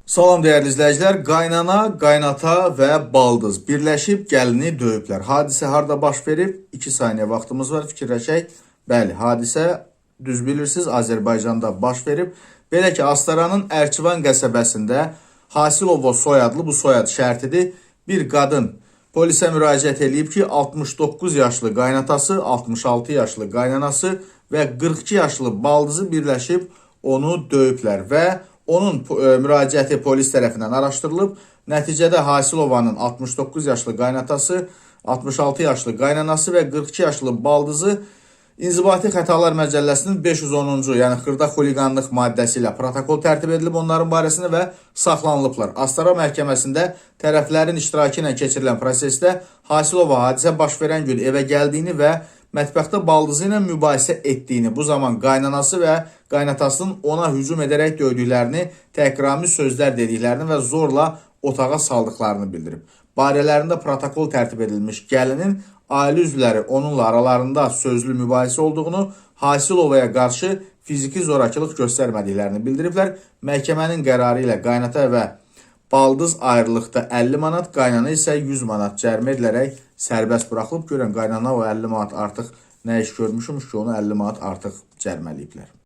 Salam dəyərli izləyicilər. Qaynana, qaynata və baldız birləşib gəlini döyüblər. Hadisə harda baş verib? 2 saniyə vaxtımız var, fikirləşək. Bəli, hadisə düz bilirsiniz, Azərbaycanda baş verib. Belə ki, Astaranın Ərkivan qəsəbəsində Hasilova soyadlı, bu soyad şərtidir, bir qadın polisə müraciət edib ki, 69 yaşlı qaynatası, 66 yaşlı qaynanası və 42 yaşlı baldızı birləşib onu döyüblər və onun müraciəti polis tərəfindən araşdırılıb. Nəticədə Hasilovanın 69 yaşlı qaynatası, 66 yaşlı qaynanası və 42 yaşlı baldızı İnzibati Xətalar Məcəlləsinin 510-cu, yəni xırda xuliqanlıq maddəsi ilə protokol tərtib edilib onların barəsində və saxlanılıblar. Astara məhkəməsində tərəflərin iştirakı ilə keçirilən prosesdə Hasilova hadisə baş verən gün evə gəldiyini və mətbəxdə baldızı ilə mübahisə etdiyini, bu zaman qaynanası və qaynatasının ona hücum edərək döydüklərini, təhqiramiz sözlər dediklərini və zorla otağa saldıqlarını bildirib. Barələrində protokol tərtib edilmiş gəlinin ailə üzvləri onunla aralarında sözlü mübahisə olduğunu, Hasilovaya qarşı fiziki zorakılıq göstərmədiklərini bildiriblər. Məhkəmənin qərarı ilə qaynata və baldız ayrılıqda 50 manat, qaynana isə 100 manat cərimə edilərək sərbəst buraxılıb. Görən qaynana o 50 manat artıq nə iş görmüşmüş ki, onu 50 manat artıq cərimələyiblər.